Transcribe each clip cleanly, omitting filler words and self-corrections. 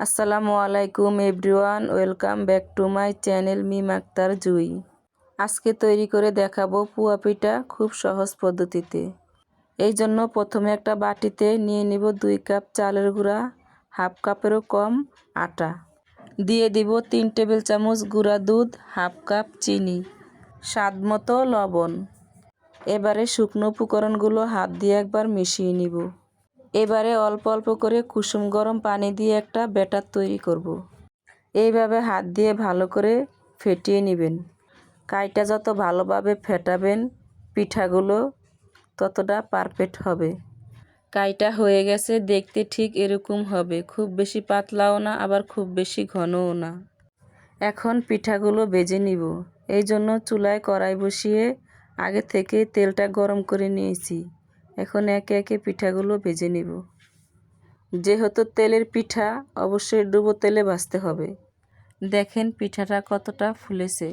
আসসালামু আলাইকুম everyone, welcome back to my channel Mim Akter Jui. আজকে তৈরি করে দেখাবো পুয়া পিঠা খুব সহজ পদ্ধতিতে। এই জন্য প্রথমে একটা বাটিতে নিয়ে নিব 2 কাপ চালের গুঁড়া, হাফ কাপেরও কম আটা, দিয়ে দিব 3 টেবিল চামচ গুঁড়া দুধ, হাফ কাপ চিনি, স্বাদ মতো লবণ। এবারে শুকনো উপকরণগুলো হাত দিয়ে একবার মিশিয়ে নিব। এবারে অল্প অল্প করে কুসুম গরম পানি দিয়ে একটা ব্যাটার তৈরি করব। এইভাবে হাত দিয়ে ভালো করে ফেটিয়ে নেবেন। কাইটা যত ভালোভাবে ফেটাবেন পিঠাগুলো ততটা পারফেক্ট হবে। কাইটা হয়ে গেছে, দেখতে ঠিক এরকম হবে, খুব বেশি পাতলাও না আবার খুব বেশি ঘনও না। এখন পিঠাগুলো ভেজে নিব। এই জন্য চুলায় কড়াই বসিয়ে আগে থেকে তেলটা গরম করে নিয়েছি। এখন একে একে পিঠাগুলো ভেজে নিব। যেহেতু তেলের পিঠা অবশ্যই ডুবো তেলে ভাজতে হবে। দেখেন পিঠাটা কতটা ফুলেছে।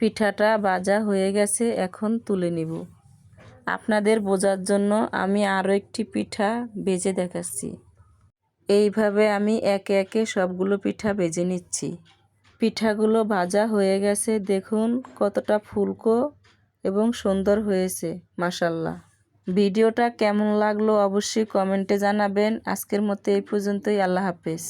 পিঠাটা ভাজা হয়ে গেছে, এখন তুলে নিব। আপনাদের বোঝার জন্য আমি আরও একটি পিঠা ভেজে দেখাচ্ছি। এইভাবে আমি একে একে সবগুলো পিঠা ভেজে নিচ্ছি। পিঠাগুলো ভাজা হয়ে গেছে, দেখুন কতটা ফুলকো এবং সুন্দর হয়েছে, মাশাআল্লাহ। ভিডিওটা কেমন লাগলো অবশ্যই কমেন্টে জানাবেন। আজকের মতো এই পর্যন্তই, আল্লাহ হাফেজ।